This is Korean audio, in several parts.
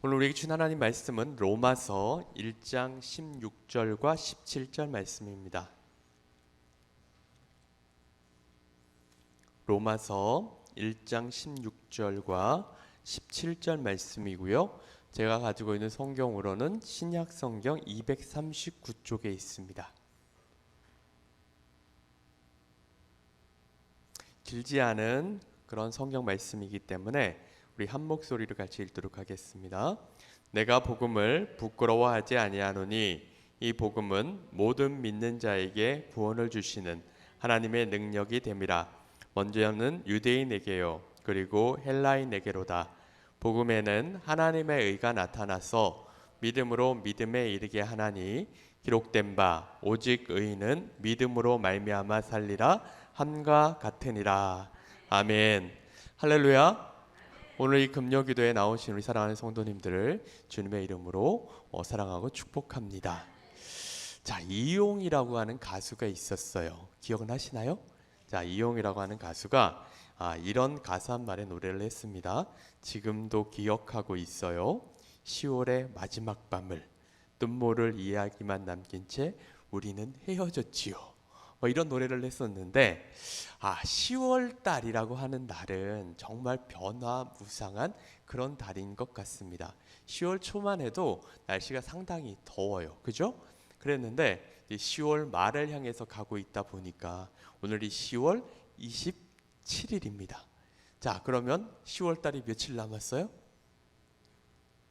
오늘 우리에게 주신 하나님 말씀은 로마서 1장 16절과 17절 말씀입니다. 로마서 1장 16절과 17절 말씀이고요. 제가 가지고 있는 성경으로는 신약 성경 239쪽에 있습니다. 길지 않은 그런 성경 말씀이기 때문에 우리 한 목소리로 같이 읽도록 하겠습니다. 내가 복음을 부끄러워하지 아니하노니 이 복음은 모든 믿는 자에게 구원을 주시는 하나님의 능력이 됨이라. 먼저는 유대인에게요 그리고 헬라인에게로다. 복음에는 하나님의 의가 나타나서 믿음으로 믿음에 이르게 하나니 기록된 바 오직 의인은 믿음으로 말미암아 살리라 함과 같으니라. 아멘. 할렐루야. 오늘 이 금요 기도에 나오신 우리 사랑하는 성도님들을 주님의 이름으로 사랑하고 축복합니다. 자, 이용이라고 하는 가수가 있었어요. 기억은 하시나요? 자, 이용이라고 하는 가수가 이런 가사 한 말의 노래를 했습니다. 지금도 기억하고 있어요. 10월의 마지막 밤을 눈물을 이야기만 남긴 채 우리는 헤어졌지요. 이런 노래를 했었는데 10월 달이라고 하는 날은 정말 변화무쌍한 그런 달인 것 같습니다. 10월 초만 해도 날씨가 상당히 더워요. 그죠? 그랬는데 10월 말을 향해서 가고 있다 보니까 오늘이 10월 27일입니다. 자, 그러면 10월 달이 며칠 남았어요?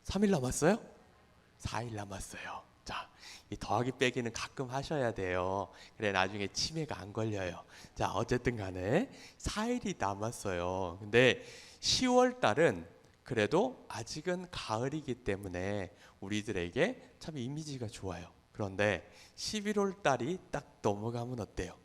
3일 남았어요? 4일 남았어요. 자, 이 더하기 빼기는 가끔 하셔야 돼요. 그래 나중에 치매가 안 걸려요. 자, 어쨌든 간에 4일이 남았어요. 근데 10월 달은 그래도 아직은 가을이기 때문에 우리들에게 참 이미지가 좋아요. 그런데 11월 달이 딱 넘어가면 어때요?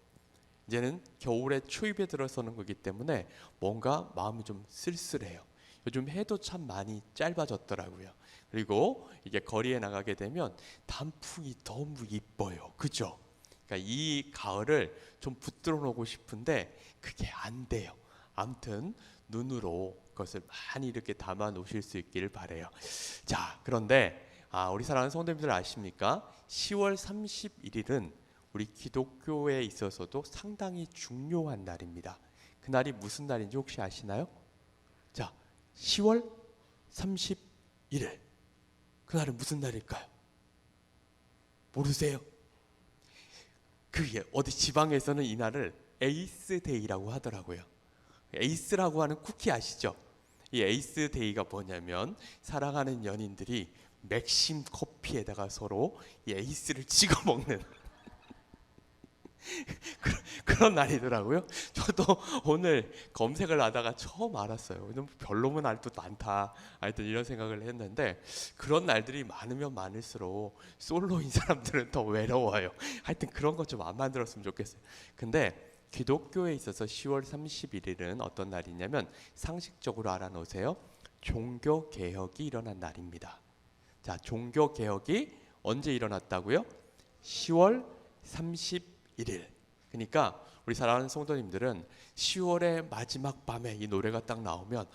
이제는 겨울의 초입에 들어서는 거기 때문에 뭔가 마음이 좀 쓸쓸해요. 요즘 해도 참 많이 짧아졌더라고요. 그리고 이게 거리에 나가게 되면 단풍이 너무 이뻐요. 그죠? 그러니까 이 가을을 좀 붙들어 놓고 싶은데 그게 안 돼요. 아무튼 눈으로 그것을 많이 이렇게 담아 놓으실 수 있기를 바라요. 자, 그런데 우리 사랑하는 성도님들 아십니까? 10월 31일은 우리 기독교에 있어서도 상당히 중요한 날입니다. 그날이 무슨 날인지 혹시 아시나요? 자, 10월 31일 그날은 무슨 날일까요? 모르세요? 그게 어디 지방에서는 이 날을 에이스데이라고 하더라고요. 에이스라고 하는 쿠키 아시죠? 이 에이스데이가 뭐냐면 사랑하는 연인들이 맥심 커피에다가 서로 이 에이스를 찍어 먹는 그런 날이더라고요. 저도 오늘 검색을 하다가 처음 알았어요. 별로면 날도 많다. 하여튼 이런 생각을 했는데 그런 날들이 많으면 많을수록 솔로인 사람들은 더 외로워요. 하여튼 그런 거 좀 안 만들었으면 좋겠어요. 근데 기독교에 있어서 10월 31일은 어떤 날이냐면 상식적으로 알아놓으세요. 종교개혁이 일어난 날입니다. 자, 종교개혁이 언제 일어났다고요? 10월 31일. 그러니까 우리 사랑하는 성도님들은 10월의 마지막 밤에 이 노래가 딱 나오면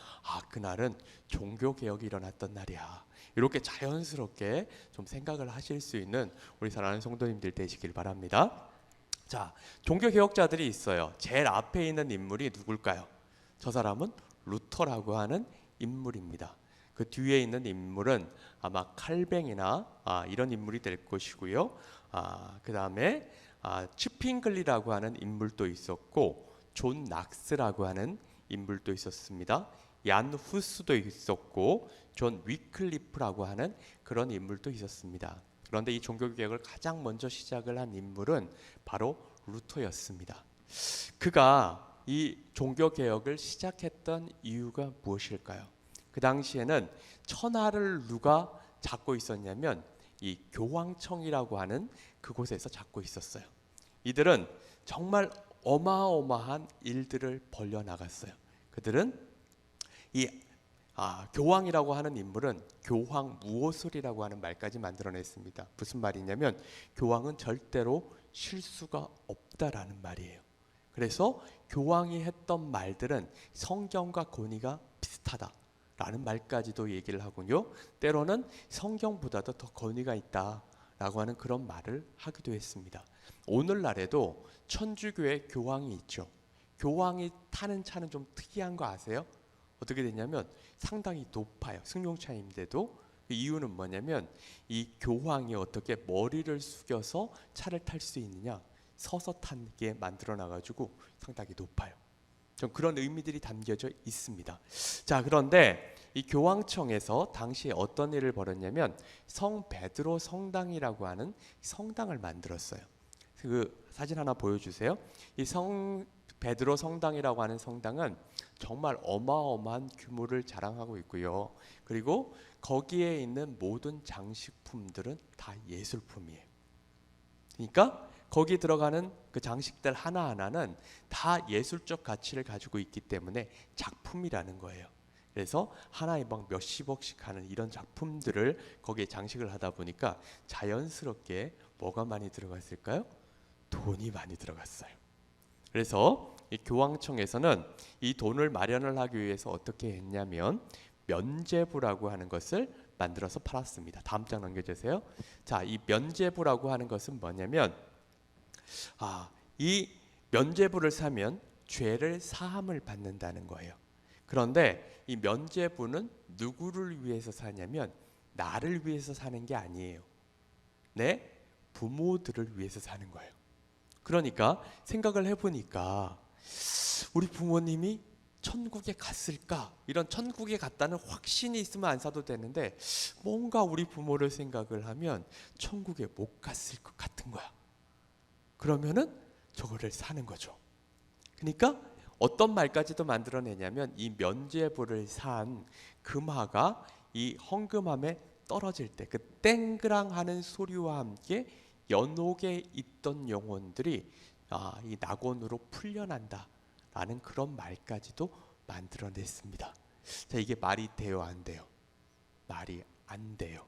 그날은 종교개혁이 일어났던 날이야. 이렇게 자연스럽게 좀 생각을 하실 수 있는 우리 사랑하는 성도님들 되시길 바랍니다. 자, 종교개혁자들이 있어요. 제일 앞에 있는 인물이 누굴까요? 저 사람은 루터라고 하는 인물입니다. 그 뒤에 있는 인물은 아마 칼뱅이나 이런 인물이 될 것이고요. 그 다음에 츠핑글리라고 하는 인물도 있었고 존 낙스라고 하는 인물도 있었습니다. 얀 후스도 있었고 존 위클리프라고 하는 그런 인물도 있었습니다. 그런데 이 종교개혁을 가장 먼저 시작을 한 인물은 바로 루터였습니다. 그가 이 종교개혁을 시작했던 이유가 무엇일까요? 그 당시에는 천하를 누가 잡고 있었냐면 이 교황청이라고 하는 그곳에서 잡고 있었어요. 이들은 정말 어마어마한 일들을 벌려나갔어요. 그들은 이 교황이라고 하는 인물은 교황 무오술이라고 하는 말까지 만들어냈습니다. 무슨 말이냐면 교황은 절대로 실수가 없다라는 말이에요. 그래서 교황이 했던 말들은 성경과 권위가 비슷하다 라는 말까지도 얘기를 하군요. 때로는 성경보다도 더 권위가 있다라고 하는 그런 말을 하기도 했습니다. 오늘날에도 천주교의 교황이 있죠. 교황이 타는 차는 좀 특이한 거 아세요? 어떻게 되냐면 상당히 높아요. 승용차인데도. 그 이유는 뭐냐면 이 교황이 어떻게 머리를 숙여서 차를 탈 수 있느냐, 서서 타게 만들어 놔가지고 상당히 높아요. 좀 그런 의미들이 담겨져 있습니다. 자, 그런데 이 교황청에서 당시에 어떤 일을 벌였냐면 성 베드로 성당이라고 하는 성당을 만들었어요. 그 사진 하나 보여주세요. 이 성 베드로 성당이라고 하는 성당은 정말 어마어마한 규모를 자랑하고 있고요. 그리고 거기에 있는 모든 장식품들은 다 예술품이에요. 그러니까 거기 들어가는 그 장식들 하나하나는 다 예술적 가치를 가지고 있기 때문에 작품이라는 거예요. 그래서 하나에 막 몇십억씩 하는 이런 작품들을 거기에 장식을 하다 보니까 자연스럽게 뭐가 많이 들어갔을까요? 돈이 많이 들어갔어요. 그래서 이 교황청에서는 이 돈을 마련을 하기 위해서 어떻게 했냐면 면죄부라고 하는 것을 만들어서 팔았습니다. 다음 장 넘겨주세요. 자, 이 면죄부라고 하는 것은 뭐냐면 이 면죄부를 사면 죄를 사함을 받는다는 거예요. 그런데 이 면죄부는 누구를 위해서 사냐면 나를 위해서 사는 게 아니에요. 내 부모들을 위해서 사는 거예요. 그러니까 생각을 해보니까 우리 부모님이 천국에 갔을까? 이런 천국에 갔다는 확신이 있으면 안 사도 되는데 뭔가 우리 부모를 생각을 하면 천국에 못 갔을 것 같은 거야. 그러면은 저거를 사는 거죠. 그러니까 어떤 말까지도 만들어내냐면 이 면죄부를 산 금화가 이 헝금함에 떨어질 때 그 땡그랑 하는 소리와 함께 연옥에 있던 영혼들이 이 낙원으로 풀려난다 라는 그런 말까지도 만들어냈습니다. 자, 이게 말이 돼요, 안 돼요? 말이 안 돼요.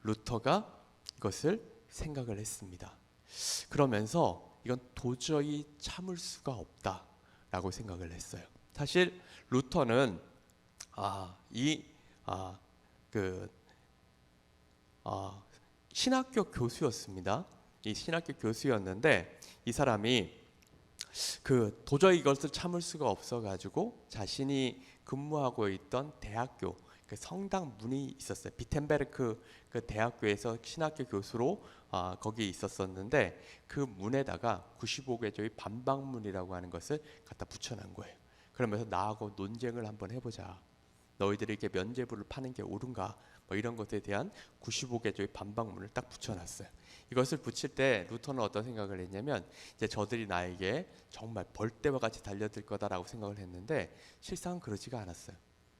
루터가 이것을 생각을 했습니다. 그러면서 이건 도저히 참을 수가 없다라고 생각을 했어요. 사실 루터는 신학교 교수였습니다. 이 신학교 교수였는데 이 사람이 도저히 이것을 참을 수가 없어가지고 자신이 근무하고 있던 대학교 그 성당 문이 있었어요. 비텐베르크 그 대학교에서 신학교 교수로 거기 있었었는데 그 문에다가 95개조의 반박문이라고 하는 것을 갖다 붙여놓은 거예요. 그러면서 나하고 논쟁을 한번 해보자. 너희들이 이렇게 면죄부를 파는 게 옳은가? 뭐 이런 것에 대한 95개조의 반박문을 딱 붙여놨어요. 이것을 붙일 때 루터는 어떤 생각을 했냐면 이제 저들이 나에게 정말 벌떼와 같이 달려들 거다라고 생각을 했는데 실상은 그러지가 않았어요.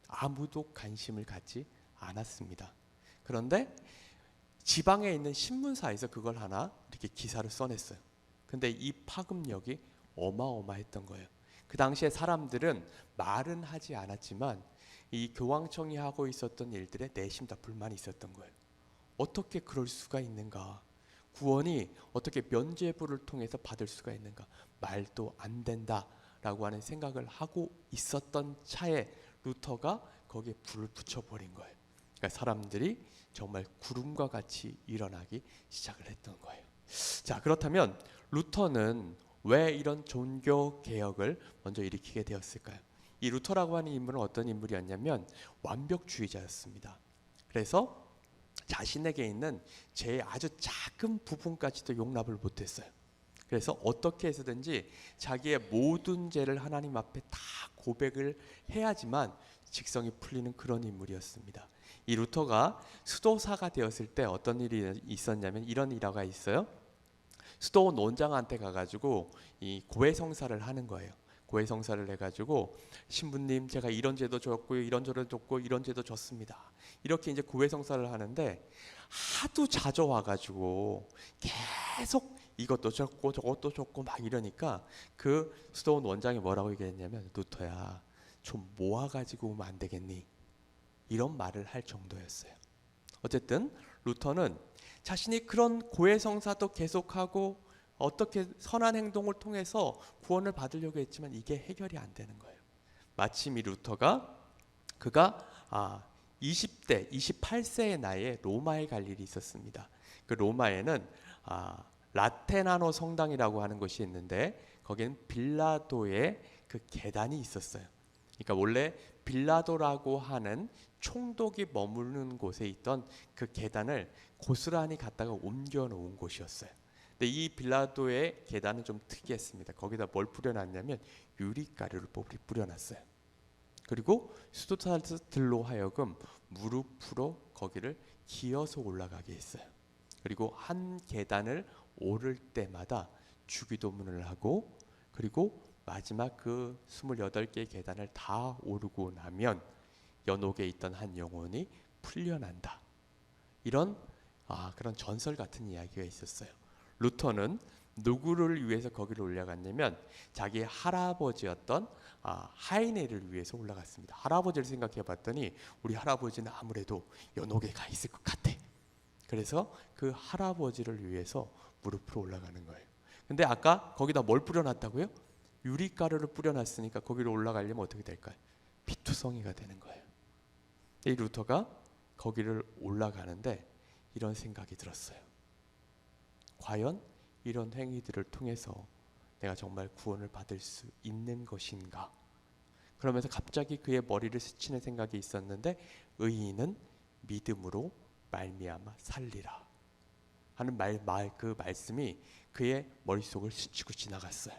아무도 관심을 갖지 않았습니다. 그런데 지방에 있는 신문사에서 그걸 하나 이렇게 기사를 써냈어요. 근데 이 파급력이 어마어마했던 거예요. 그 당시에 사람들은 말은 하지 않았지만 이 교황청이 하고 있었던 일들에 내심 다 불만이 있었던 거예요. 어떻게 그럴 수가 있는가? 구원이 어떻게 면죄부를 통해서 받을 수가 있는가? 말도 안 된다라고 하는 생각을 하고 있었던 차에 루터가 거기에 불을 붙여버린 거예요. 그러니까 사람들이 정말 구름과 같이 일어나기 시작을 했던 거예요. 자, 그렇다면 루터는 왜 이런 종교 개혁을 먼저 일으키게 되었을까요? 이 루터라고 하는 인물은 어떤 인물이었냐면 완벽주의자였습니다. 그래서 자신에게 있는 제 아주 작은 부분까지도 용납을 못했어요. 그래서 어떻게 해서든지 자기의 모든 죄를 하나님 앞에 다 고백을 해야지만 직성이 풀리는 그런 인물이었습니다. 이 루터가 수도사가 되었을 때 어떤 일이 있었냐면 이런 일화가 있어요. 수도 논장한테 가가지고 이 고해성사를 하는 거예요. 고해성사를 해가지고 신부님 제가 이런 죄도 졌고요, 이런 죄도 졌고 이런 죄도 졌습니다. 이렇게 이제 고해성사를 하는데 하도 자주 와가지고 계속 이것도 졌고 저것도 졌고 막 이러니까 그 수도원 원장이 뭐라고 얘기했냐면 루터야 좀 모아가지고 오면 안 되겠니? 이런 말을 할 정도였어요. 어쨌든 루터는 자신이 그런 고해성사도 계속하고 어떻게 선한 행동을 통해서 구원을 받으려고 했지만 이게 해결이 안 되는 거예요. 마침 이 루터가 그가 아, 20대, 28세의 나이에 로마에 갈 일이 있었습니다. 그 로마에는 라테나노 성당이라고 하는 곳이 있는데 거기는 빌라도의 그 계단이 있었어요. 그러니까 원래 빌라도라고 하는 총독이 머무르는 곳에 있던 그 계단을 고스란히 갖다가 옮겨 놓은 곳이었어요. 근데 이 빌라도의 계단은 좀 특이했습니다. 거기다 뭘 뿌려놨냐면 유리가루를 뿌려놨어요. 그리고 수도사들로 하여금 무릎으로 거기를 기어서 올라가게 했어요. 그리고 한 계단을 오를 때마다 주기도문을 하고, 그리고 마지막 그 28개의 계단을 다 오르고 나면 연옥에 있던 한 영혼이 풀려난다. 이런 그런 전설 같은 이야기가 있었어요. 루터는 누구를 위해서 거기를 올라갔냐면 자기의 할아버지였던 하이네를 위해서 올라갔습니다. 할아버지를 생각해 봤더니 우리 할아버지는 아무래도 연옥에 가 있을 것 같아. 그래서 그 할아버지를 위해서 무릎으로 올라가는 거예요. 근데 아까 거기다 뭘 뿌려놨다고요? 유리가루를 뿌려놨으니까 거기로 올라가려면 어떻게 될까요? 피투성이가 되는 거예요. 이 루터가 거기를 올라가는데 이런 생각이 들었어요. 과연 이런 행위들을 통해서 내가 정말 구원을 받을 수 있는 것인가? 그러면서 갑자기 그의 머리를 스치는 생각이 있었는데, 의인은 믿음으로 말미암아 살리라 하는 그 말씀이 그의 머릿속을 스치고 지나갔어요.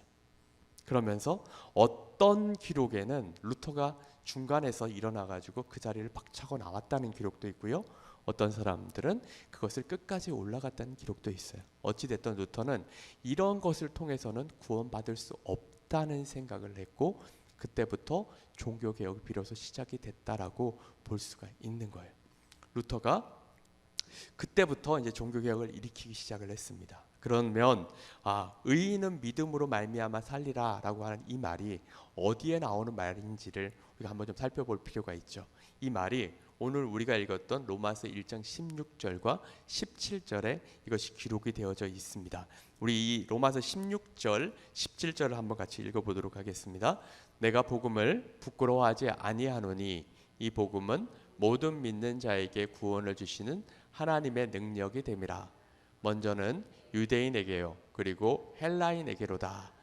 그러면서 어떤 기록에는 루터가 중간에서 일어나 가지고 그 자리를 박차고 나왔다는 기록도 있고요. 어떤 사람들은 그것을 끝까지 올라갔다는 기록도 있어요. 어찌 됐든 루터는 이런 것을 통해서는 구원받을 수 없다는 생각을 했고, 그때부터 종교개혁이 비로소 시작이 됐다라고 볼 수가 있는 거예요. 루터가 그때부터 이제 종교개혁을 일으키기 시작을 했습니다. 그러면 의인은 믿음으로 말미암아 살리라라고 하는 이 말이 어디에 나오는 말인지를 우리가 한번 좀 살펴볼 필요가 있죠. 이 말이 오늘 우리가 읽었던 로마서 1장 16절과 17절에 이것이 기록이 되어져 있습니다. 우리 이 로마서 16절, 17절을 한번 같이 읽어보도록 하겠습니다. 내가 복음을 부끄러워하지 아니하노니 이 복음은 모든 믿는 자에게 구원을 주시는 하나님의 능력이 됨이라. 먼저는 유대인에게요, 그리고 헬라인에게로다.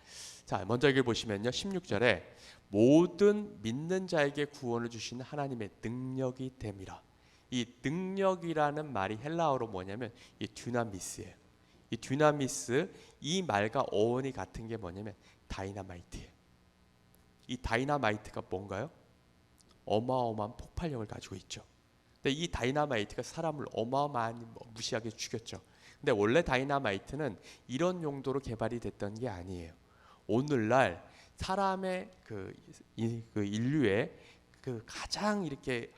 자, 먼저 여기 보시면요, 16절에 모든 믿는 자에게 구원을 주시는 하나님의 능력이 됨이라. 이 능력이라는 말이 헬라어로 뭐냐면 이 듀나미스예요. 이 듀나미스, 이 말과 어원이 같은 게 뭐냐면 다이나마이트예요. 이 다이나마이트가 뭔가요? 어마어마한 폭발력을 가지고 있죠. 근데 이 다이나마이트가 사람을 어마어마하게 무시하게 죽였죠. 근데 원래 다이나마이트는 이런 용도로 개발이 됐던 게 아니에요. 오늘날 사람의 그 인류의 그 가장 이렇게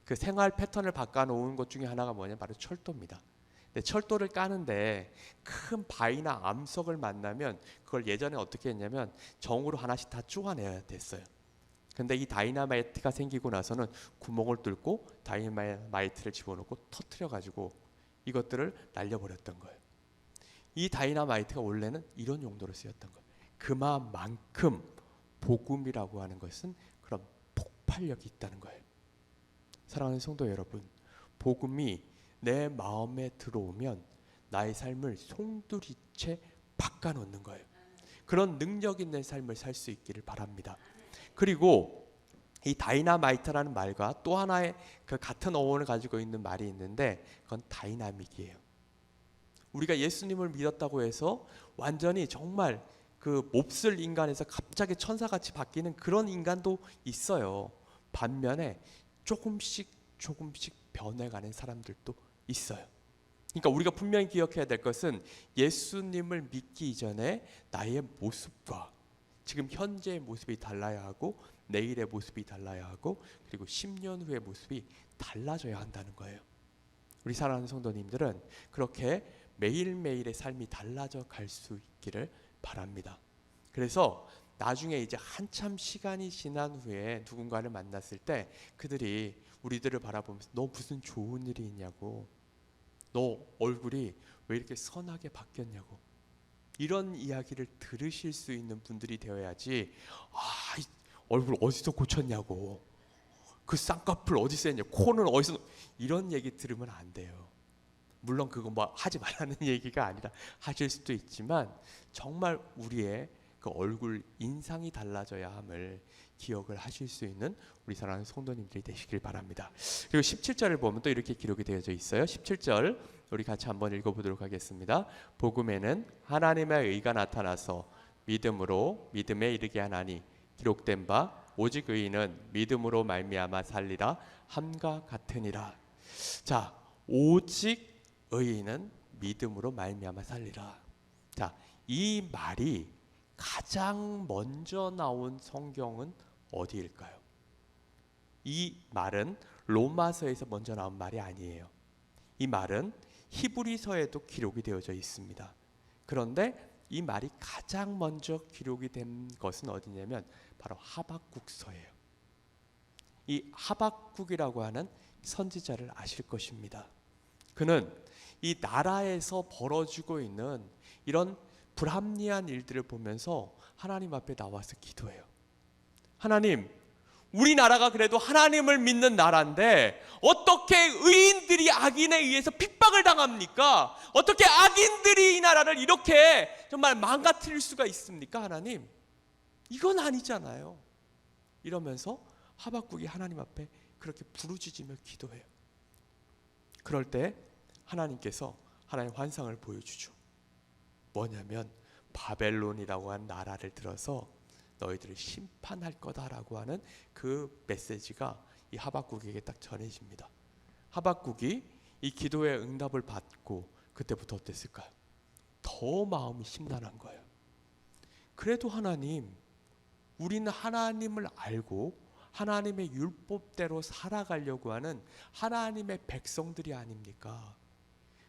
그 생활 패턴을 바꿔놓은 것 중에 하나가 뭐냐면 바로 철도입니다. 근데 철도를 까는데 큰 바위나 암석을 만나면 그걸 예전에 어떻게 했냐면 정으로 하나씩 다 쪼아내야 됐어요. 근데 이 다이나마이트가 생기고 나서는 구멍을 뚫고 다이나마이트를 집어넣고 터트려 가지고 이것들을 날려버렸던 거예요. 이 다이나마이트가 원래는 이런 용도로 쓰였던 거예요. 그만큼 복음이라고 하는 것은 그런 폭발력이 있다는 거예요. 사랑하는 성도 여러분, 복음이 내 마음에 들어오면 나의 삶을 송두리째 바꿔놓는 거예요. 그런 능력 있는 삶을 살 수 있기를 바랍니다. 그리고 이 다이나마이트라는 말과 또 하나의 그 같은 어원을 가지고 있는 말이 있는데 그건 다이나믹이에요. 우리가 예수님을 믿었다고 해서 완전히 정말 그 몹쓸 인간에서 갑자기 천사같이 바뀌는 그런 인간도 있어요. 반면에 조금씩 변해가는 사람들도 있어요. 그러니까 우리가 분명히 기억해야 될 것은 예수님을 믿기 이전에 나의 모습과 지금 현재의 모습이 달라야 하고 내일의 모습이 달라야 하고 그리고 10년 후의 모습이 달라져야 한다는 거예요. 우리 사랑하는 성도님들은 그렇게 매일매일의 삶이 달라져 갈 수 있기를 바랍니다. 그래서 나중에 이제 한참 시간이 지난 후에 누군가를 만났을 때 그들이 우리들을 바라보면서 너 무슨 좋은 일이 있냐고, 너 얼굴이 왜 이렇게 선하게 바뀌었냐고, 이런 이야기를 들으실 수 있는 분들이 되어야지 얼굴 어디서 고쳤냐고 그 쌍꺼풀 어디서 했냐, 코는 어디서, 이런 얘기 들으면 안 돼요. 물론 그거 뭐 하지 말라는 얘기가 아니라 하실 수도 있지만 정말 우리의 그 얼굴 인상이 달라져야 함을 기억을 하실 수 있는 우리 사랑하는 성도님들이 되시길 바랍니다. 그리고 17절을 보면 또 이렇게 기록이 되어져 있어요. 17절 우리 같이 한번 읽어보도록 하겠습니다. 복음에는 하나님의 의가 나타나서 믿음으로 믿음에 이르게 하나니 기록된 바 오직 의인은 믿음으로 말미암아 살리라 함과 같으니라. 자, 오직 의인은 믿음으로 말미암아 살리라. 자, 이 말이 가장 먼저 나온 성경은 어디일까요? 이 말은 로마서에서 먼저 나온 말이 아니에요. 이 말은 히브리서에도 기록이 되어져 있습니다. 그런데 이 말이 가장 먼저 기록이 된 것은 어디냐면 바로 하박국서예요. 이 하박국이라고 하는 선지자를 아실 것입니다. 그는 이 나라에서 벌어지고 있는 이런 불합리한 일들을 보면서 하나님 앞에 나와서 기도해요. 하나님, 우리나라가 그래도 하나님을 믿는 나라인데 어떻게 의인들이 악인에 의해서 핍박을 당합니까? 어떻게 악인들이 이 나라를 이렇게 정말 망가뜨릴 수가 있습니까? 하나님, 이건 아니잖아요. 이러면서 하박국이 하나님 앞에 그렇게 부르짖으며 기도해요. 그럴 때 하나님께서 하나님 환상을 보여주죠. 뭐냐면 바벨론이라고 한 나라를 들어서 너희들을 심판할 거다라고 하는 그 메시지가 이 하박국에게 딱 전해집니다. 하박국이 이 기도의 응답을 받고 그때부터 어땠을까요? 더 마음이 심란한 거예요. 그래도 하나님, 우리는 하나님을 알고 하나님의 율법대로 살아가려고 하는 하나님의 백성들이 아닙니까?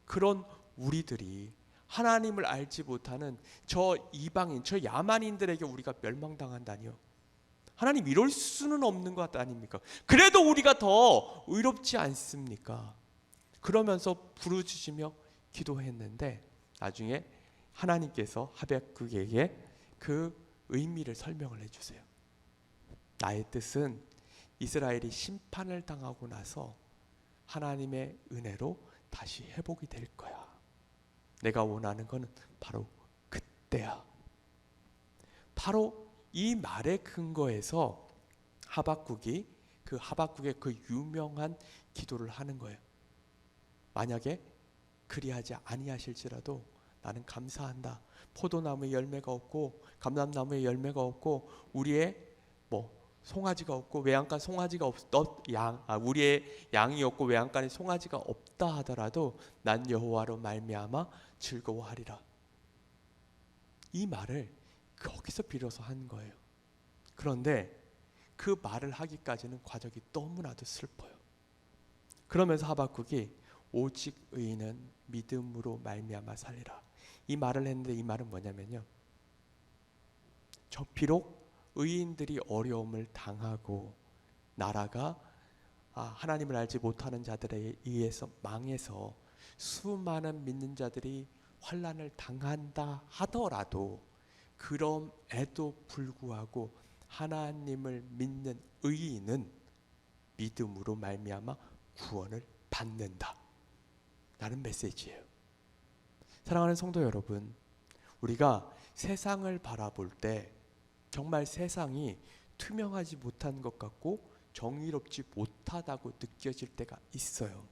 그런 우리들이 하나님을 알지 못하는 저 이방인, 저 야만인들에게 우리가 멸망당한다니요. 하나님, 이럴 수는 없는 것 아닙니까? 그래도 우리가 더 의롭지 않습니까? 그러면서 부르짖으며 기도했는데 나중에 하나님께서 하박국에게 그 의미를 설명을 해주세요. 나의 뜻은 이스라엘이 심판을 당하고 나서 하나님의 은혜로 다시 회복이 될 거야. 내가 원하는 것은 바로 그때야. 바로 이 말의 근거에서 하박국의 그 유명한 기도를 하는 거예요. 만약에 그리하지 아니하실지라도 나는 감사한다. 포도나무에 열매가 없고 감람나무에 열매가 없고 우리의 송아지가 없고 외양간 송아지가 우리의 양이 없고 외양간에 송아지가 없다 하더라도 난 여호와로 말미암아 즐거워하리라. 이 말을 거기서 빌어서 한 거예요. 그런데 그 말을 하기까지는 과정이 너무나도 슬퍼요. 그러면서 하박국이 오직 의인은 믿음으로 말미암아 살리라. 이 말을 했는데 이 말은 뭐냐면요. 비록 의인들이 어려움을 당하고 나라가 하나님을 알지 못하는 자들에 의해서 망해서 수많은 믿는 자들이 환난을 당한다 하더라도 그럼에도 불구하고 하나님을 믿는 의인은 믿음으로 말미암아 구원을 받는다 라는 메시지예요. 사랑하는 성도 여러분, 우리가 세상을 바라볼 때 정말 세상이 투명하지 못한 것 같고 정의롭지 못하다고 느껴질 때가 있어요.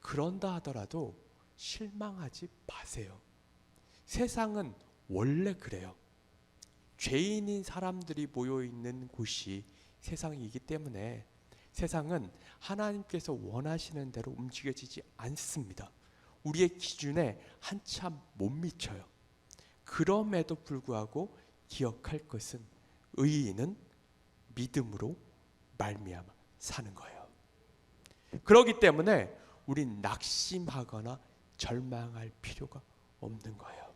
그런다 하더라도 실망하지 마세요. 세상은 원래 그래요. 죄인인 사람들이 모여있는 곳이 세상이기 때문에 세상은 하나님께서 원하시는 대로 움직여지지 않습니다. 우리의 기준에 한참 못 미쳐요. 그럼에도 불구하고 기억할 것은 의인은 믿음으로 말미암아 사는 거예요. 그렇기 때문에 우린 낙심하거나 절망할 필요가 없는 거예요.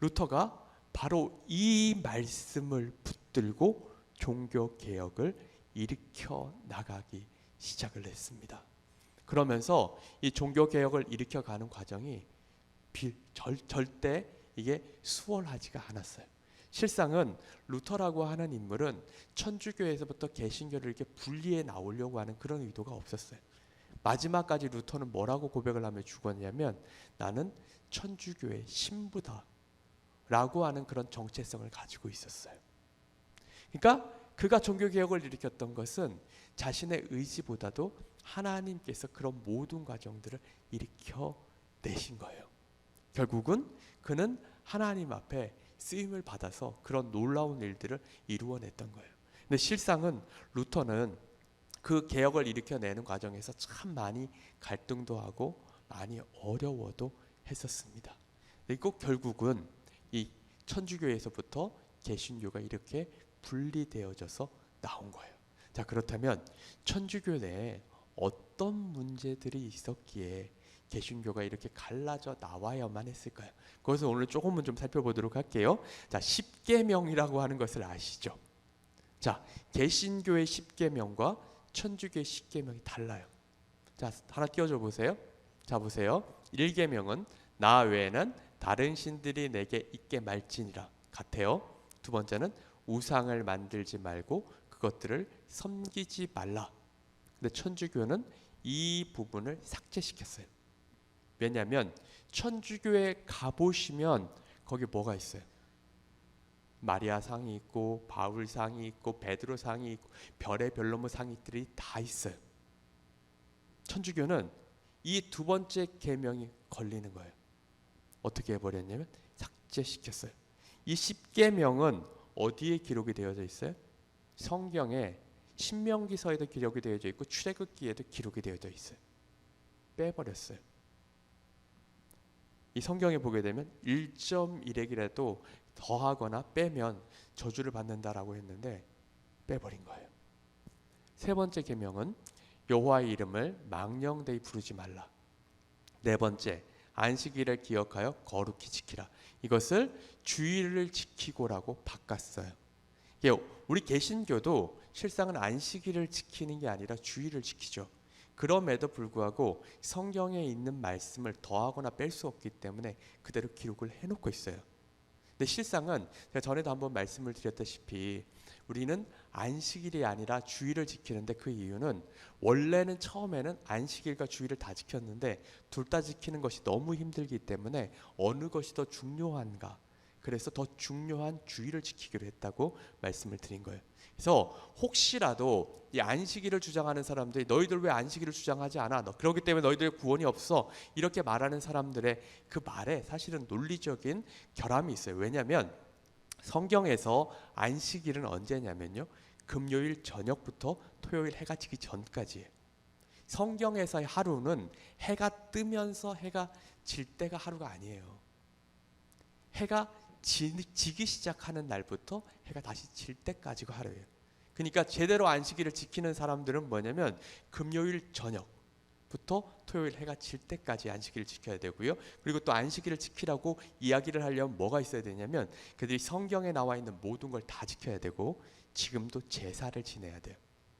루터가 바로 이 말씀을 붙들고 종교개혁을 일으켜 나가기 시작을 했습니다. 그러면서 이 종교개혁을 일으켜가는 과정이 절대 이게 수월하지가 않았어요. 실상은 루터라고 하는 인물은 천주교에서부터 개신교를 이렇게 분리해 나오려고 하는 그런 의도가 없었어요. 마지막까지 루터는 뭐라고 고백을 하며 죽었냐면 나는 천주교의 신부다 라고 하는 그런 정체성을 가지고 있었어요. 그러니까 그가 종교개혁을 일으켰던 것은 자신의 의지보다도 하나님께서 그런 모든 과정들을 일으켜내신 거예요. 결국은 그는 하나님 앞에 쓰임을 받아서 그런 놀라운 일들을 이루어냈던 거예요. 근데 실상은 루터는 그 개혁을 일으켜내는 과정에서 참 많이 갈등도 하고 많이 어려워도 했었습니다. 그리고 결국은 이 천주교에서부터 개신교가 이렇게 분리되어져서 나온 거예요. 자, 그렇다면 천주교 내에 어떤 문제들이 있었기에 개신교가 이렇게 갈라져 나와야만 했을까요? 그것을 오늘 조금은 좀 살펴보도록 할게요. 자, 십계명이라고 하는 것을 아시죠? 자, 개신교의 십계명과 천주교의 십계명이 달라요. 자, 하나 띄워줘 보세요. 자, 보세요. 1계명은 나 외에는 다른 신들이 내게 있게 말지니라 같아요. 두 번째는 우상을 만들지 말고 그것들을 섬기지 말라. 근데 천주교는 이 부분을 삭제시켰어요. 왜냐하면 천주교에 가보시면 거기 뭐가 있어요? 마리아 상이 있고 바울 상이 있고 베드로 상이 있고 별의별로무 상들이 다 있어요. 천주교는 이 두 번째 계명이 걸리는 거예요. 어떻게 해버렸냐면 삭제시켰어요. 이 십계명은 어디에 기록이 되어져 있어요? 성경에 신명기서에도 기록이 되어져 있고 출애굽기에도 기록이 되어져 있어요. 빼버렸어요. 이 성경에 보게 되면 1.1핵이라도 더하거나 빼면 저주를 받는다라고 했는데 빼버린 거예요. 세 번째 계명은 여호와의 이름을 망령되이 부르지 말라. 네 번째, 안식일을 기억하여 거룩히 지키라. 이것을 주일을 지키고라고 바꿨어요. 우리 개신교도 실상은 안식일을 지키는 게 아니라 주일을 지키죠. 그럼에도 불구하고 성경에 있는 말씀을 더하거나 뺄 수 없기 때문에 그대로 기록을 해놓고 있어요. 근데 실상은 제가 전에도 한번 말씀을 드렸다시피 우리는 안식일이 아니라 주일을 지키는데 그 이유는 원래는 처음에는 안식일과 주일을 다 지켰는데 둘 다 지키는 것이 너무 힘들기 때문에 어느 것이 더 중요한가, 그래서 더 중요한 주일을 지키기로 했다고 말씀을 드린 거예요. 그래서 혹시라도 이 안식일을 주장하는 사람들이 너희들 왜 안식일을 주장하지 않아? 너 그렇기 때문에 너희들의 구원이 없어. 이렇게 말하는 사람들의 그 말에 사실은 논리적인 결함이 있어요. 왜냐하면 성경에서 안식일은 언제냐면요, 금요일 저녁부터 토요일 해가 지기 전까지예요. 성경에서의 하루는 해가 뜨면서 해가 질 때가 하루가 아니에요. 해가 지기 시작하는 날부터 해가 다시 질 때까지가 하루예요. 그러니까 제대로 안식일을 지키는 사람들은 뭐냐면 금요일 저녁부터 토요일 해가 질 때까지 안식일을 지켜야 되고요. 그리고 또 안식일을 지키라고 이야기를 하려면 뭐가 있어야 되냐면 그들이 성경에 나와 있는 모든 걸 다 지켜야 되고 지금도 제사를 지내야 돼요.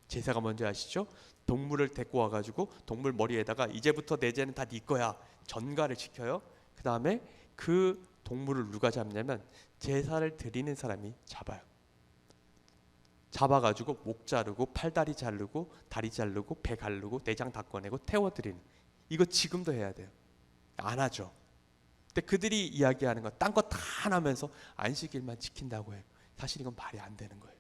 제사가 뭔지 아시죠? 동물을 데리고 와가지고 동물 머리에다가 이제부터 내 죄는 다 네 거야 전가를 시켜요. 그 다음에 그 동물을 누가 잡냐면 제사를 드리는 사람이 잡아요. 잡아가지고 목 자르고 팔다리 자르고 다리 자르고 배 가르고 내장 다 꺼내고 태워드리는, 이거 지금도 해야 돼요. 안 하죠. 근데 그들이 이야기하는 건 딴 거 다 안 하면서 안식일만 지킨다고 해요. 사실 이건 말이 안 되는 거예요.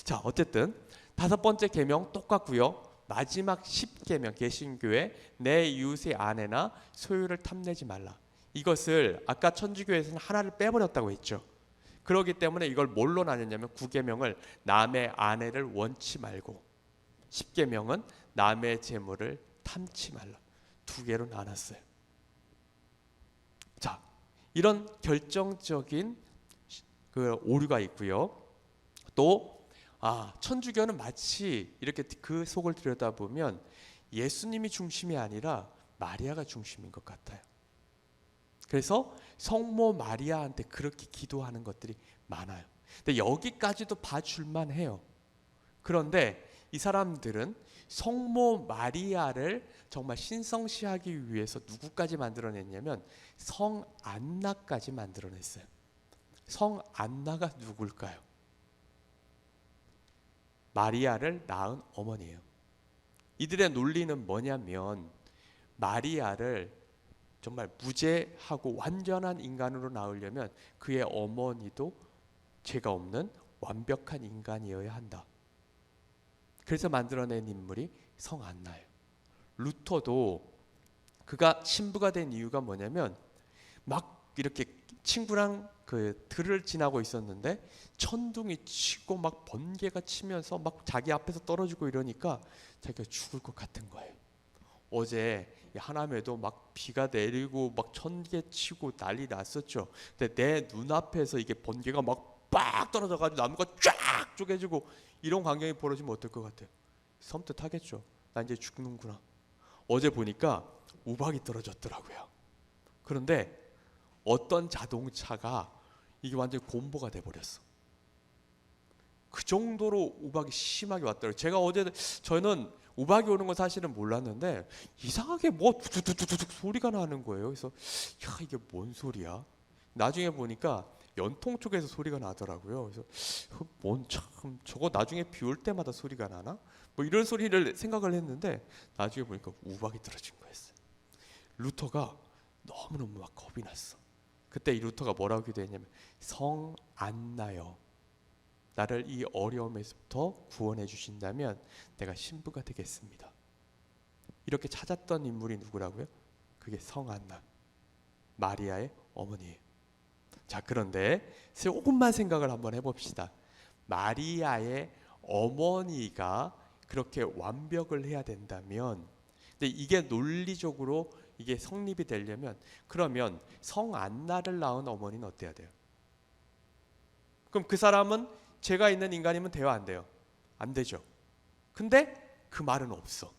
자, 어쨌든 다섯 번째 계명 똑같고요. 마지막 10계명 개신교의 내 이웃의 아내나 소유를 탐내지 말라. 이것을 아까 천주교에서는 하나를 빼버렸다고 했죠. 그렇기 때문에 이걸 뭘로 나눴냐면 9계명을 남의 아내를 원치 말고 10계명은 남의 재물을 탐치 말라. 두 개로 나눴어요. 자, 이런 결정적인 그 오류가 있고요. 또 천주교는 마치 이렇게 그 속을 들여다보면 예수님이 중심이 아니라 마리아가 중심인 것 같아요. 그래서 성모 마리아한테 그렇게 기도하는 것들이 많아요. 근데 여기까지도 봐줄만 해요. 그런데 이 사람들은 성모 마리아를 정말 신성시하기 위해서 누구까지 만들어냈냐면 성 안나까지 만들어냈어요. 성 안나가 누굴까요? 마리아를 낳은 어머니예요. 이들의 논리는 뭐냐면 마리아를 정말 무죄하고 완전한 인간으로 낳으려면 그의 어머니도 죄가 없는 완벽한 인간이어야 한다. 그래서 만들어낸 인물이 성 안나예요. 루터도 그가 신부가 된 이유가 뭐냐면 막 이렇게 친구랑 그 들을 지나고 있었는데 천둥이 치고 막 번개가 치면서 막 자기 앞에서 떨어지고 이러니까 자기가 죽을 것 같은 거예요. 어제 하남에도 막 비가 내리고 막 천개 치고 난리 났었죠. 근데 내 눈앞에서 이게 번개가 막 빡 떨어져가지고 나무가 쫙 쪼개지고 이런 광경이 벌어지면 어떨 것 같아요? 섬뜩하겠죠. 나 이제 죽는구나. 어제 보니까 우박이 떨어졌더라고요. 그런데 어떤 자동차가 이게 완전히 곰보가 돼버렸어. 그 정도로 우박이 심하게 왔더라고요. 제가 어제 저는 우박이 오는 건 사실은 몰랐는데 이상하게 뭐 두두두두둑 소리가 나는 거예요. 그래서 야 이게 뭔 소리야? 나중에 보니까 연통 쪽에서 소리가 나더라고요. 그래서 뭔 참 저거 나중에 비 올 때마다 소리가 나나? 뭐 이런 소리를 생각을 했는데 나중에 보니까 우박이 떨어진 거였어요. 루터가 너무너무 막 겁이 났어. 그때 이 루터가 뭐라고 기도했냐면 성 안나여 나를 이 어려움에서부터 구원해 주신다면 내가 신부가 되겠습니다. 이렇게 찾았던 인물이 누구라고요? 그게 성 안나, 마리아의 어머니예요. 자, 그런데 조금만 생각을 한번 해봅시다. 마리아의 어머니가 그렇게 완벽을 해야 된다면, 근데 이게 논리적으로 이게 성립이 되려면 그러면 성 안나를 낳은 어머니는 어때야 돼요? 그럼 그 사람은 죄가 있는 인간이면 돼요, 안 돼요? 안 되죠. 근데 그 말은 없어.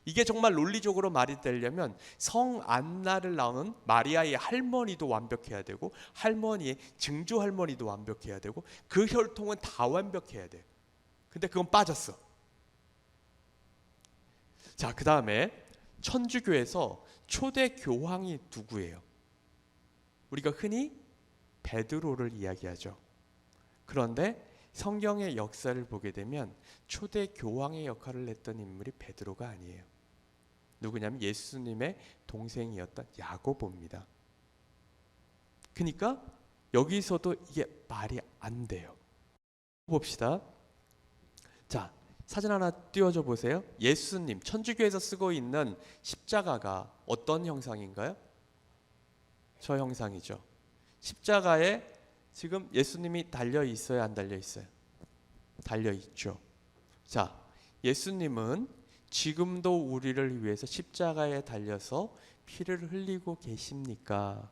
이게 정말 논리적으로 말이 되려면 성 안나를 낳은 마리아의 할머니도 완벽해야 되고 할머니의 증조 할머니도 완벽해야 되고 그 혈통은 다 완벽해야 돼. 근데 그건 빠졌어. 자, 그 다음에 천주교에서 초대 교황이 누구예요? 우리가 흔히 베드로를 이야기하죠. 그런데 성경의 역사를 보게 되면 초대 교황의 역할을 했던 인물이 베드로가 아니에요. 누구냐면 예수님의 동생이었던 야고보입니다. 그러니까 여기서도 이게 말이 안 돼요. 봅시다. 자, 사진 하나 띄워줘 보세요. 예수님, 천주교에서 쓰고 있는 십자가가 어떤 형상인가요? 저 형상이죠. 십자가에 지금 예수님이 달려 있어요, 안 달려 있어요? 달려 있죠. 자, 예수님은 지금도 우리를 위해서 십자가에 달려서 피를 흘리고 계십니까?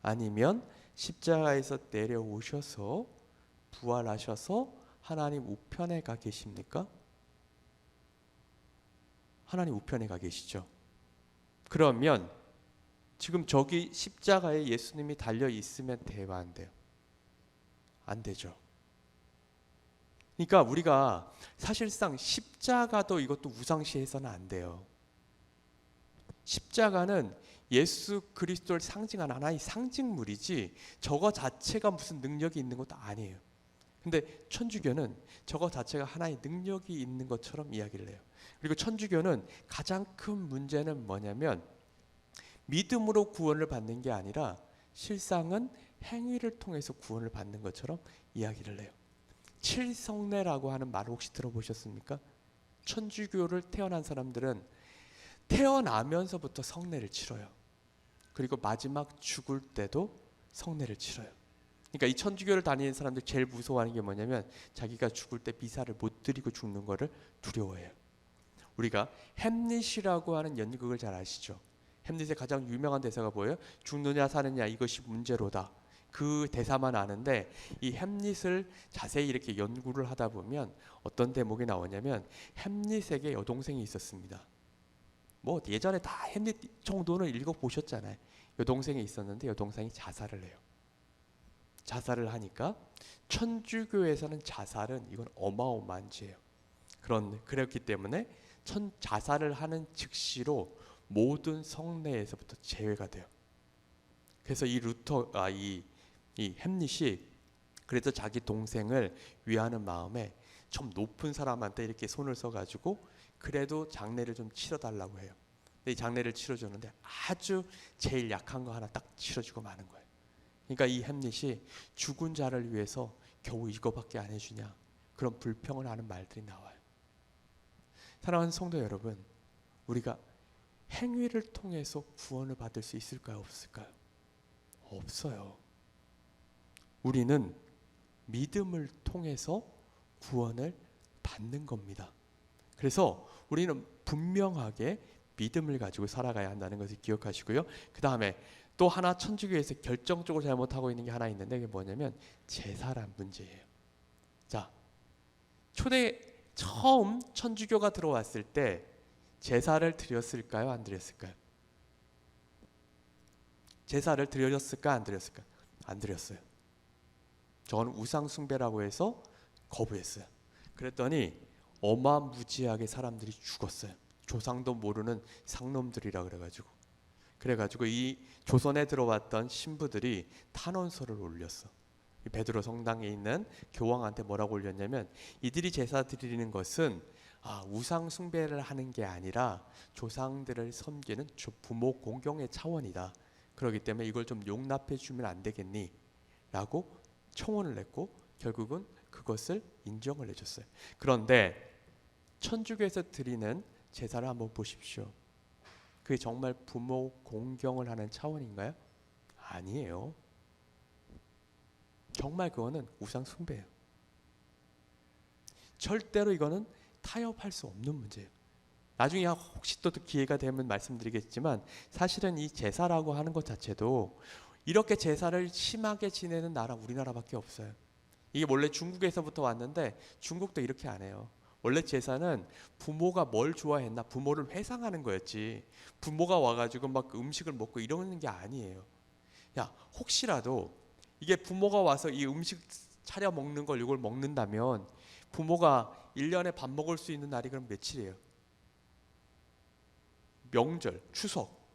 아니면 십자가에서 내려오셔서 부활하셔서 하나님 우편에 가 계십니까? 하나님 우편에 가 계시죠. 그러면 지금 저기 십자가에 예수님이 달려 있으면 돼요, 안 돼요? 안 되죠. 그러니까 우리가 사실상 십자가도 이것도 우상시해서는 안 돼요. 십자가는 예수 그리스도를 상징하는 하나의 상징물이지 저거 자체가 무슨 능력이 있는 것도 아니에요. 근데 천주교는 저거 자체가 하나의 능력이 있는 것처럼 이야기를 해요. 그리고 천주교는 가장 큰 문제는 뭐냐면 믿음으로 구원을 받는 게 아니라 실상은 행위를 통해서 구원을 받는 것처럼 이야기를 해요. 칠성례라고 하는 말을 혹시 들어보셨습니까? 천주교를 태어난 사람들은 태어나면서부터 성례를 치러요. 그리고 마지막 죽을 때도 성례를 치러요. 그러니까 이 천주교를 다니는 사람들 제일 무서워하는 게 뭐냐면 자기가 죽을 때 미사를 못 드리고 죽는 거를 두려워해요. 우리가 햄릿이라고 하는 연극을 잘 아시죠? 햄릿의 가장 유명한 대사가 뭐예요? 죽느냐 사느냐 이것이 문제로다. 그 대사만 아는데 이 햄릿을 자세히 이렇게 연구를 하다 보면 어떤 대목이 나오냐면 햄릿에게 여동생이 있었습니다. 뭐 예전에 다 햄릿 정도는 읽어보셨잖아요. 여동생이 있었는데 여동생이 자살을 해요. 자살을 하니까 천주교에서는 자살은 이건 어마어마한 죄예요. 그렇기 때문에 자살을 하는 즉시로 모든 성례에서부터 제외가 돼요. 그래서 이 이 햄릿이 그래서 자기 동생을 위하는 마음에 좀 높은 사람한테 이렇게 손을 써가지고 그래도 장례를 좀 치러달라고 해요. 근데 이 장례를 치러주는데 아주 제일 약한 거 하나 딱 치러주고 마는 거예요. 그러니까 이 햄릿이 죽은 자를 위해서 겨우 이거밖에 안 해주냐, 그런 불평을 하는 말들이 나와요. 사랑하는 성도 여러분, 우리가 행위를 통해서 구원을 받을 수 있을까요? 없을까요? 없어요. 우리는 믿음을 통해서 구원을 받는 겁니다. 그래서 우리는 분명하게 믿음을 가지고 살아가야 한다는 것을 기억하시고요. 그 다음에 또 하나 천주교에서 결정적으로 잘못하고 있는 게 하나 있는데, 그게 뭐냐면 제사란 문제예요. 자, 처음 천주교가 들어왔을 때 제사를 드렸을까요? 안 드렸을까요? 제사를 드렸을까? 안 드렸을까? 안 드렸어요. 저는 우상 숭배라고 해서 거부했어요. 그랬더니 어마무지하게 사람들이 죽었어요. 조상도 모르는 상놈들이라 그래가지고 이 조선에 들어왔던 신부들이 탄원서를 올렸어. 베드로 성당에 있는 교황한테 뭐라고 올렸냐면, 이들이 제사 드리는 것은 우상 숭배를 하는 게 아니라 조상들을 섬기는 부모 공경의 차원이다. 그렇기 때문에 이걸 좀 용납해 주면 안 되겠니? 라고 청원을 냈고 결국은 그것을 인정을 해줬어요. 그런데 천주교에서 드리는 제사를 한번 보십시오. 그게 정말 부모 공경을 하는 차원인가요? 아니에요. 정말 그거는 우상 숭배예요. 절대로 이거는 타협할 수 없는 문제예요. 나중에 혹시 또 기회가 되면 말씀드리겠지만, 사실은 이 제사라고 하는 것 자체도 이렇게 제사를 심하게 지내는 나라 우리나라밖에 없어요. 이게 원래 중국에서부터 왔는데 중국도 이렇게 안 해요. 원래 제사는 부모가 뭘 좋아했나, 부모를 회상하는 거였지, 부모가 와가지고 막 음식을 먹고 이러는 게 아니에요. 야, 혹시라도 이게 부모가 와서 이 음식 차려 먹는 걸 이걸 먹는다면 부모가 1년에 밥 먹을 수 있는 날이 그럼 며칠이에요? 명절, 추석,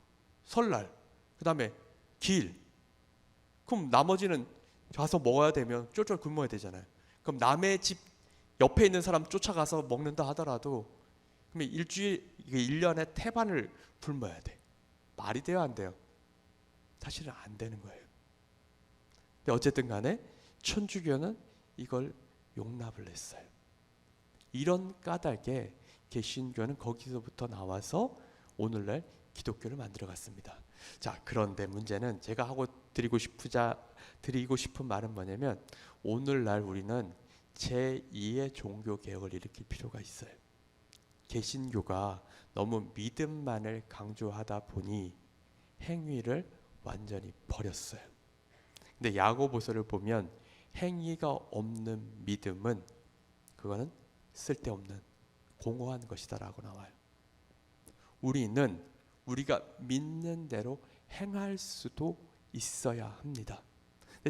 설날, 그 다음에 기일. 그럼 나머지는 가서 먹어야 되면 쫄쫄 굶어야 되잖아요. 그럼 남의 집 옆에 있는 사람 쫓아가서 먹는다 하더라도 그러면 1년에 태반을 굶어야 돼. 말이 돼요, 안 돼요? 사실은 안 되는 거예요. 근데 어쨌든 간에 천주교는 이걸 용납을 했어요. 이런 까닭에 개신교는 거기서부터 나와서 오늘날 기독교를 만들어 갔습니다. 자, 그런데 문제는 제가 드리고 싶은 말은 뭐냐면, 오늘날 우리는 제2의 종교 개혁을 일으킬 필요가 있어요. 개신교가 너무 믿음만을 강조하다 보니 행위를 완전히 버렸어요. 근데 야고보서를 보면 행위가 없는 믿음은 그거는 쓸데없는 공허한 것이다라고 나와요. 우리는 우리가 믿는 대로 행할 수도 있어야 합니다.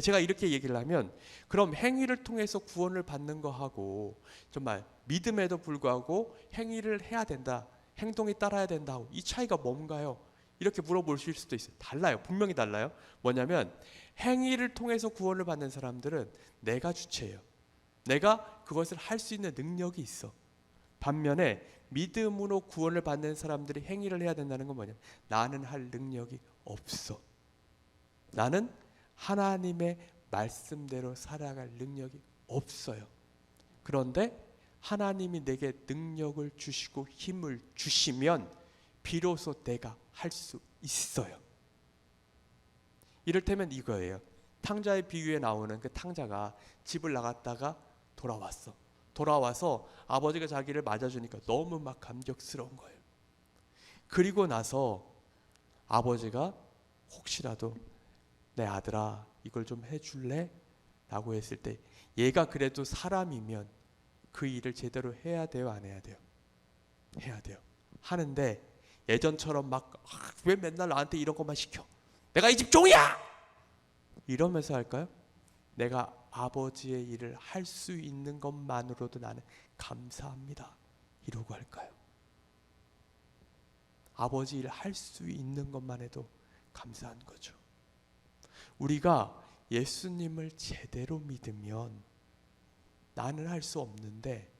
제가 이렇게 얘기를 하면, 그럼 행위를 통해서 구원을 받는 거하고 정말 믿음에도 불구하고 행위를 해야 된다, 행동이 따라야 된다, 이 차이가 뭔가요? 이렇게 물어보실 수도 있어요. 달라요. 분명히 달라요. 뭐냐면 행위를 통해서 구원을 받는 사람들은 내가 주체예요. 내가 그것을 할 수 있는 능력이 있어. 반면에 믿음으로 구원을 받는 사람들이 행위를 해야 된다는 건 뭐냐면, 나는 할 능력이 없어. 나는 하나님의 말씀대로 살아갈 능력이 없어요. 그런데 하나님이 내게 능력을 주시고 힘을 주시면 비로소 내가 할 수 있어요. 이를테면 이거예요. 탕자의 비유에 나오는 그 탕자가 집을 나갔다가 돌아와서 아버지가 자기를 맞아주니까 너무 막 감격스러운 거예요. 그리고 나서 아버지가 혹시라도 내 아들아 이걸 좀 해줄래? 라고 했을 때, 얘가 그래도 사람이면 그 일을 제대로 해야 돼요, 안 해야 돼요? 해야 돼요. 하는데 예전처럼 막 왜 맨날 나한테 이런 것만 시켜? 내가 이 집 종이야! 이러면서 할까요? 내가 아버지의 일을 할 수 있는 것만으로도 나는 감사합니다, 이러고 할까요? 아버지 일 할 수 있는 것만 해도 감사한 거죠. 우리가 예수님을 제대로 믿으면 나는 할 수 없는데,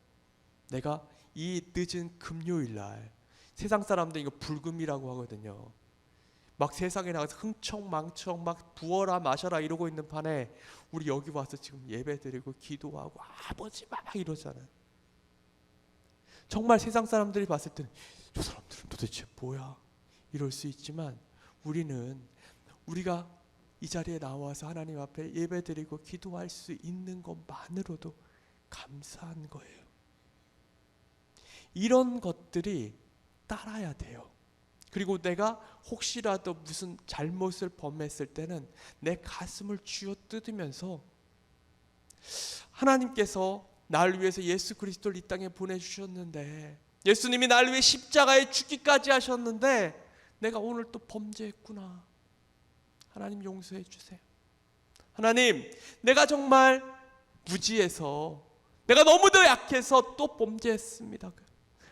내가 이 늦은 금요일 날, 세상 사람들 이거 불금이라고 하거든요. 막 세상에 나가서 흥청망청 막 부어라 마셔라 이러고 있는 판에 우리 여기 와서 지금 예배드리고 기도하고 아버지 막 이러잖아요. 정말 세상 사람들이 봤을 때는 저 사람들은 도대체 뭐야 이럴 수 있지만, 우리가 이 자리에 나와서 하나님 앞에 예배드리고 기도할 수 있는 것만으로도 감사한 거예요. 이런 것들이 따라야 돼요. 그리고 내가 혹시라도 무슨 잘못을 범했을 때는 내 가슴을 쥐어 뜯으면서, 하나님께서 날 위해서 예수 그리스도를 이 땅에 보내주셨는데, 예수님이 날 위해 십자가에 죽기까지 하셨는데 내가 오늘 또 범죄했구나. 하나님 용서해 주세요. 하나님, 내가 정말 무지해서, 내가 너무도 약해서 또 범죄했습니다.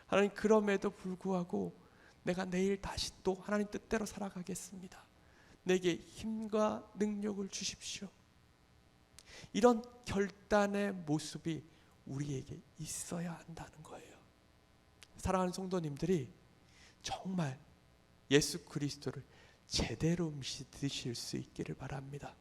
하나님, 그럼에도 불구하고 내가 내일 다시 또 하나님 뜻대로 살아가겠습니다. 내게 힘과 능력을 주십시오. 이런 결단의 모습이 우리에게 있어야 한다는 거예요. 사랑하는 성도님들이 정말 예수 그리스도를 제대로 믿으실 수 있기를 바랍니다.